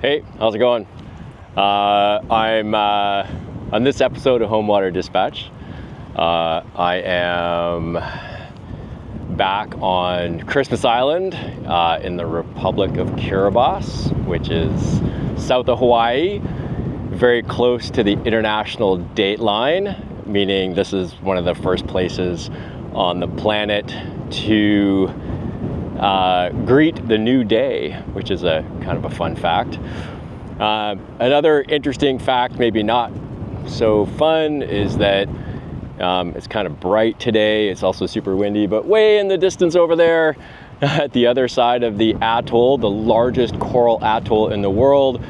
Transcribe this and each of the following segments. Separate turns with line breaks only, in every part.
Hey, how's it going? I'm on this episode of Home Water Dispatch. I am back on Christmas Island in the Republic of Kiribati, which is south of Hawaii, very close to the international date line, meaning this is one of the first places on the planet to greet the new day, which is a kind of a fun fact. Another interesting fact, maybe not so fun, is that it's kind of bright today. It's also super windy, but way in the distance over there at the other side of the atoll, the largest coral atoll in the world,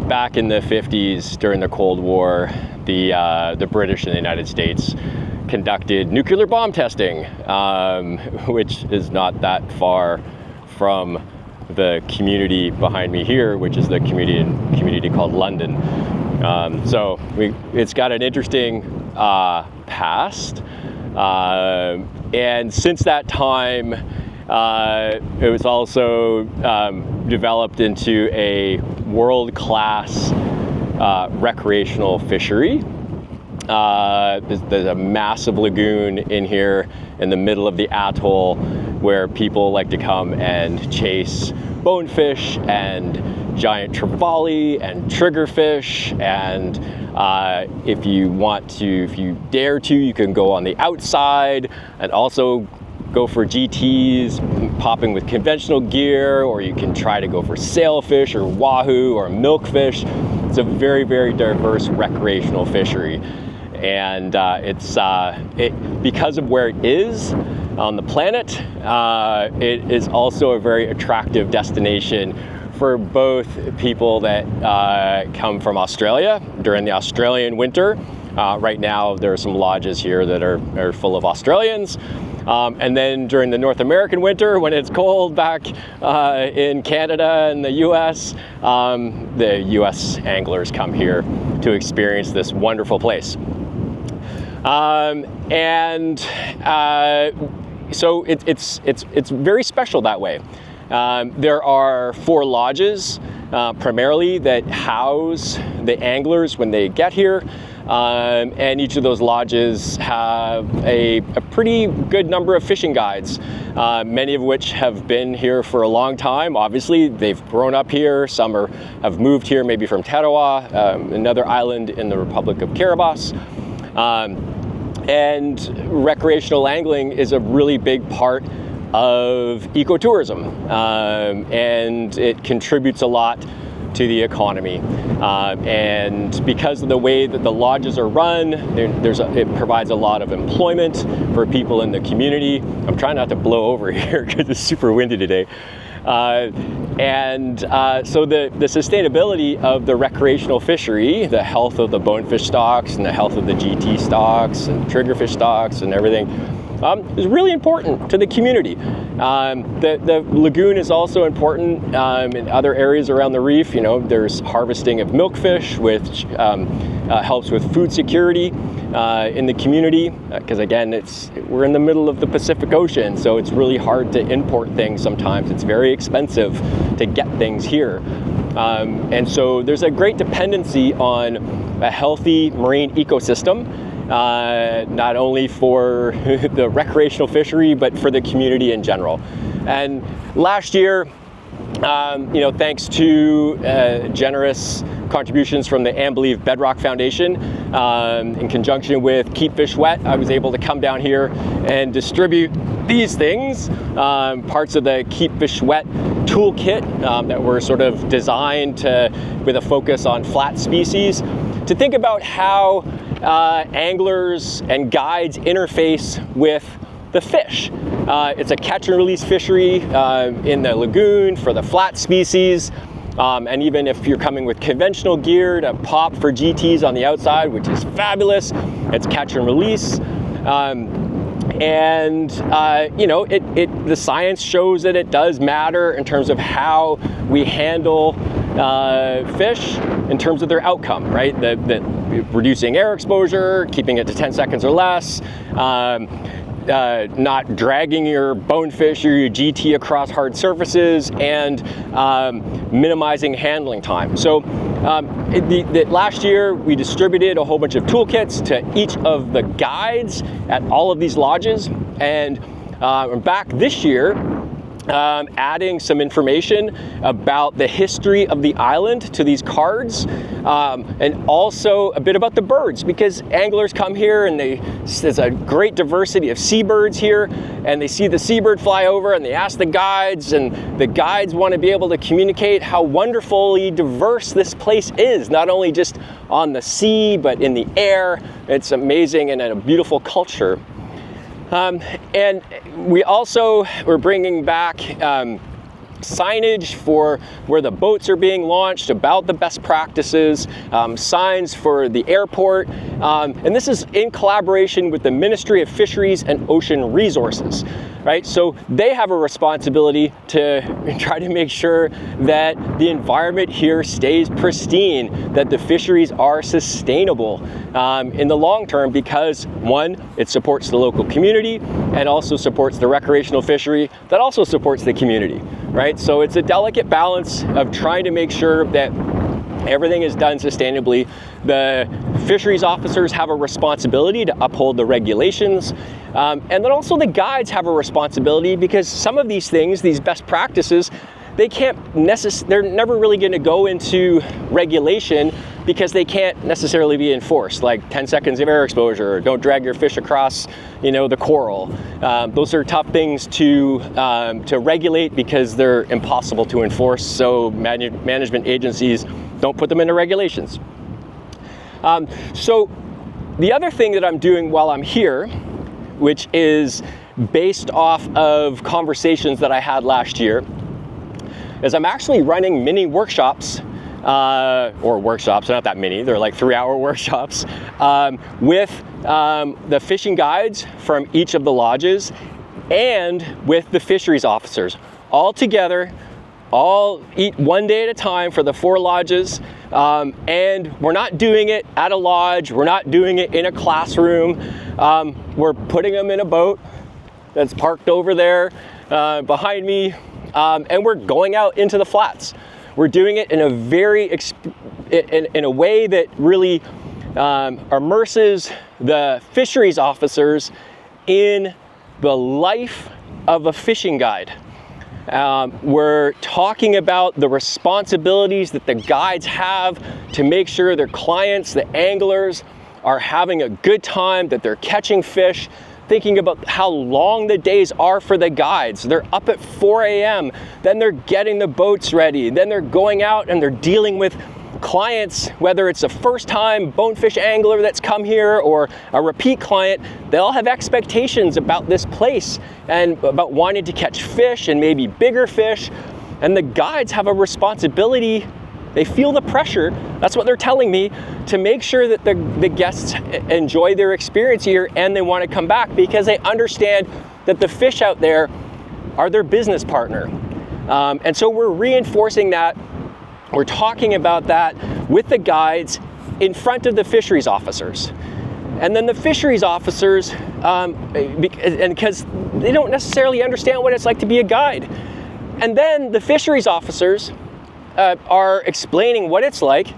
back in the 50s during the Cold War, the British and the United States conducted nuclear bomb testing, which is not that far from the community behind me here, which is the community called London. So it's got an interesting past, and since that time, it was also developed into a world-class recreational fishery. There's a massive lagoon in here in the middle of the atoll where people like to come and chase bonefish and giant trevally and triggerfish, and if you dare to, you can go on the outside and also go for GTs, popping with conventional gear, or you can try to go for sailfish or wahoo or milkfish. It's a very, very diverse recreational fishery. And because of where it is on the planet, it is also a very attractive destination for both people that come from Australia during the Australian winter. Right now, there are some lodges here that are full of Australians. And then during the North American winter, when it's cold back in Canada and the US anglers come here to experience this wonderful place. So it's very special that way. There are 4 lodges primarily that house the anglers when they get here, and each of those lodges have a pretty good number of fishing guides, many of which have been here for a long time. Obviously, they've grown up here. Some have moved here, maybe from Tarawa, another island in the Republic of Kiribati. And recreational angling is a really big part of ecotourism, and it contributes a lot to the economy. And because of the way that the lodges are run, it provides a lot of employment for people in the community. I'm trying not to blow over here because it's super windy today. So the sustainability of the recreational fishery, the health of the bonefish stocks and the health of the GT stocks and triggerfish stocks and everything, is really important to the community. The lagoon is also important in other areas around the reef. You know, there's harvesting of milkfish, which helps with food security in the community, because again, we're in the middle of the Pacific Ocean, so it's really hard to import things sometimes. It's very expensive to get things here. And so there's a great dependency on a healthy marine ecosystem, not only for the recreational fishery, but for the community in general. And last year, thanks to generous contributions from the Ambelieve Bedrock Foundation, in conjunction with Keep Fish Wet, I was able to come down here and distribute these things, parts of the Keep Fish Wet toolkit that were sort of designed with a focus on flat species, to think about how anglers and guides interface with the fish. It's a catch and release fishery in the lagoon for the flat species, and even if you're coming with conventional gear to pop for GTs on the outside, which is fabulous, it's catch and release. The science shows that it does matter in terms of how we handle fish in terms of their outcome, right? The reducing air exposure, keeping it to 10 seconds or less, not dragging your bonefish or your GT across hard surfaces, and minimizing handling time. So last year we distributed a whole bunch of toolkits to each of the guides at all of these lodges, and back this year adding some information about the history of the island to these cards, and also a bit about the birds, because anglers come here and there's a great diversity of seabirds here, and they see the seabird fly over and they ask the guides, and the guides want to be able to communicate how wonderfully diverse this place is, not only just on the sea but in the air. It's amazing and a beautiful culture. And we're bringing back signage for where the boats are being launched, about the best practices, signs for the airport, and this is in collaboration with the Ministry of Fisheries and Ocean Resources, right? So they have a responsibility to try to make sure that the environment here stays pristine, that the fisheries are sustainable in the long term, because one, it supports the local community and also supports the recreational fishery that also supports the community, right? So it's a delicate balance of trying to make sure that everything is done sustainably. The fisheries officers have a responsibility to uphold the regulations, and then also the guides have a responsibility, because some of these things, these best practices, they're never really going to go into regulation because they can't necessarily be enforced, like 10 seconds of air exposure, or don't drag your fish across, the coral. Those are tough things to regulate because they're impossible to enforce, so management agencies don't put them into regulations. So the other thing that I'm doing while I'm here, which is based off of conversations that I had last year, is I'm actually running mini workshops, or workshops, not that many, they're like 3-hour workshops, with the fishing guides from each of the lodges and with the fisheries officers, all together, all eat one day at a time for the 4 lodges, and we're not doing it at a lodge, we're not doing it in a classroom, we're putting them in a boat that's parked over there behind me, and we're going out into the flats. We're doing it in a in a way that really immerses the fisheries officers in the life of a fishing guide. We're talking about the responsibilities that the guides have to make sure their clients, the anglers, are having a good time, that they're catching fish, thinking about how long the days are for the guides. They're up at 4 a.m., then they're getting the boats ready, then they're going out and they're dealing with clients, whether it's a first-time bonefish angler that's come here or a repeat client. They all have expectations about this place and about wanting to catch fish and maybe bigger fish, and the guides have a responsibility. They feel the pressure, that's what they're telling me, to make sure that the guests enjoy their experience here and they want to come back, because they understand that the fish out there are their business partner. And so we're reinforcing that. We're talking about that with the guides in front of the fisheries officers. And then the fisheries officers, because they don't necessarily understand what it's like to be a guide. And then the fisheries officers are explaining what it's like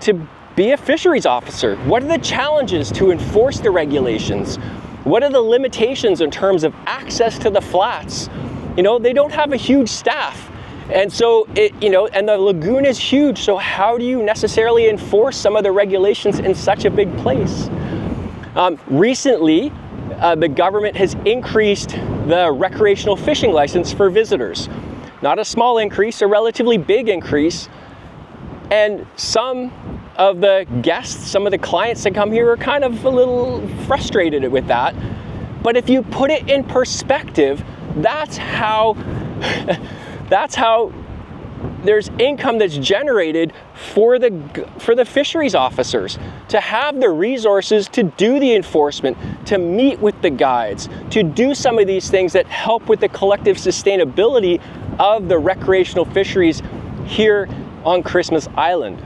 to be a fisheries officer. What are the challenges to enforce the regulations? What are the limitations in terms of access to the flats? They don't have a huge staff. And so, and the lagoon is huge, so how do you necessarily enforce some of the regulations in such a big place? Recently, the government has increased the recreational fishing license for visitors. Not a small increase, a relatively big increase. And some of the guests, some of the clients that come here are kind of a little frustrated with that. But if you put it in perspective, that's how there's income that's generated for the fisheries officers to have the resources to do the enforcement, to meet with the guides, to do some of these things that help with the collective sustainability of the recreational fisheries here on Christmas Island.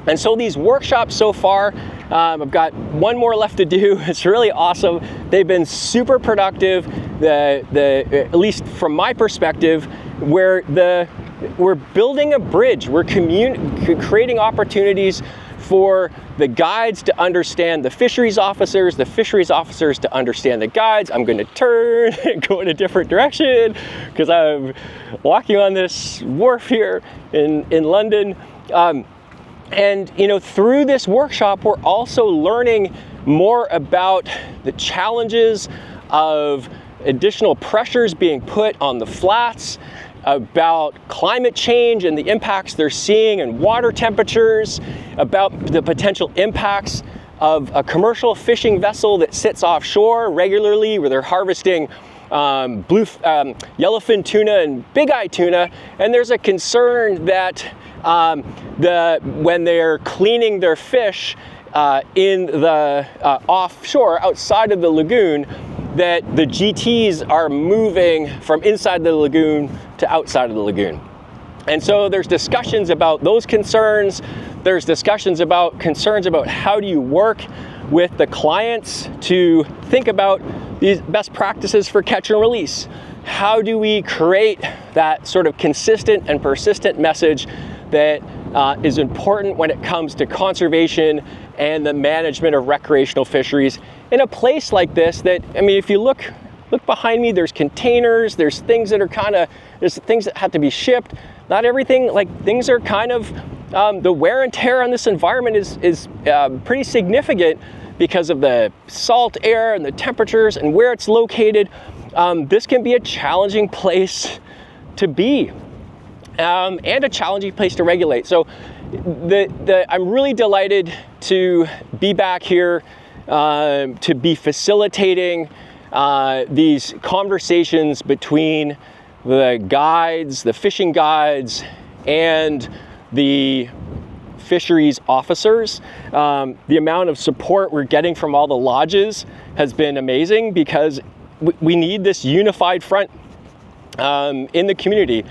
And so these workshops so far I've got one more left to do. It's really awesome. They've been super productive. At least from my perspective, we're building a bridge. We're creating opportunities for the guides to understand the fisheries officers to understand the guides. I'm going to turn and go in a different direction because I'm walking on this wharf here in London. And through this workshop, we're also learning more about the challenges of additional pressures being put on the flats, about climate change and the impacts they're seeing in water temperatures, about the potential impacts of a commercial fishing vessel that sits offshore regularly where they're harvesting yellowfin tuna and big-eye tuna. And there's a concern that when they're cleaning their fish in the offshore outside of the lagoon, that the GTs are moving from inside the lagoon to outside of the lagoon. And so there's discussions about those concerns. There's discussions about concerns about how do you work with the clients to think about these best practices for catch and release. How do we create that sort of consistent and persistent message that is important when it comes to conservation and the management of recreational fisheries in a place like this that, if you look behind me, there's containers, there's things that are there's things that have to be shipped. Not everything, things are kind of, the wear and tear on this environment is pretty significant because of the salt air and the temperatures and where it's located. This can be a challenging place to be. And a challenging place to regulate. So I'm really delighted to be back here, to be facilitating these conversations between the guides, the fishing guides, and the fisheries officers. The amount of support we're getting from all the lodges has been amazing because we need this unified front in the community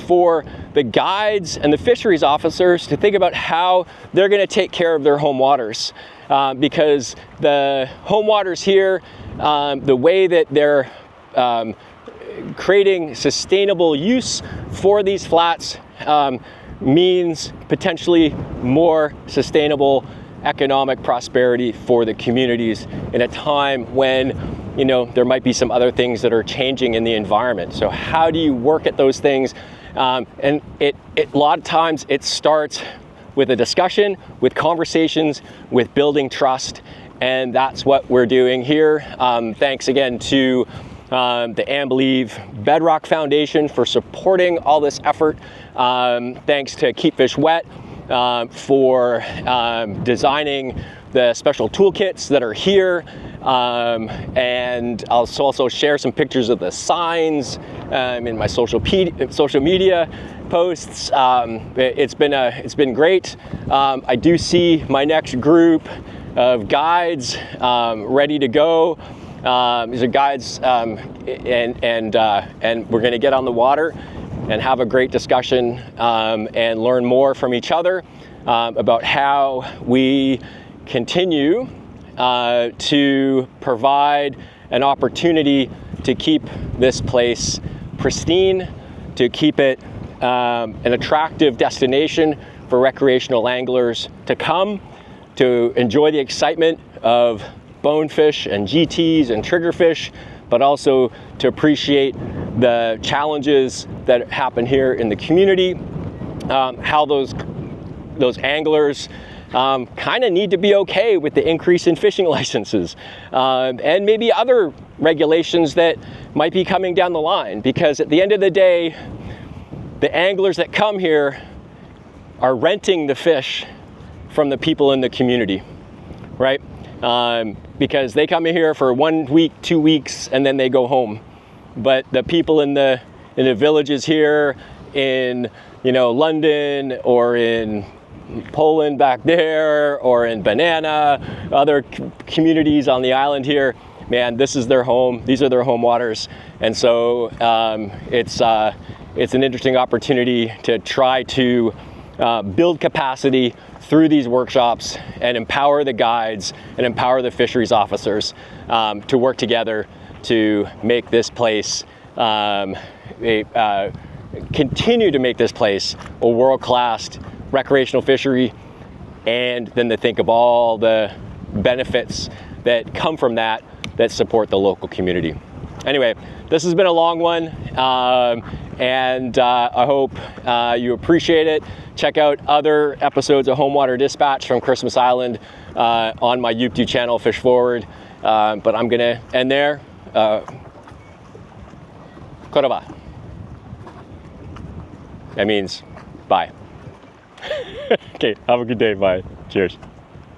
for the guides and the fisheries officers to think about how they're going to take care of their home waters, because the home waters here, the way that they're creating sustainable use for these flats means potentially more sustainable economic prosperity for the communities in a time when there might be some other things that are changing in the environment. So how do you work at those things? And a lot of times it starts with a discussion, with conversations, with building trust, and that's what we're doing here. Thanks again to the Believe Bedrock Foundation for supporting all this effort. Thanks to Keep Fish Wet for designing the special toolkits that are here. And I'll also share some pictures of the signs in my social media posts. It's been great. I do see my next group of guides ready to go. These are guides, and we're going to get on the water and have a great discussion and learn more from each other about how we continue to provide an opportunity to keep this place pristine, to keep it an attractive destination for recreational anglers to come, to enjoy the excitement of bonefish and GTs and triggerfish, but also to appreciate the challenges that happen here in the community, how those anglers kind of need to be okay with the increase in fishing licenses, and maybe other regulations that might be coming down the line, because at the end of the day, the anglers that come here are renting the fish from the people in the community, right? Because they come in here for 1 week, 2 weeks, and then they go home. But the people in the villages here in London or in Poland back there or in Banana, other communities on the island here, man, this is their home. These are their home waters, and so it's an interesting opportunity to try to build capacity through these workshops and empower the guides and empower the fisheries officers to work together to make this place, continue to make this place a world-class recreational fishery, and then to think of all the benefits that come from that support the local community. Anyway, this has been a long one, and I hope you appreciate it. Check out other episodes of Home Water Dispatch from Christmas Island on my YouTube channel, Fish Forward. But I'm gonna end there. Korova. That means bye. Okay, have a good day, bye. Cheers.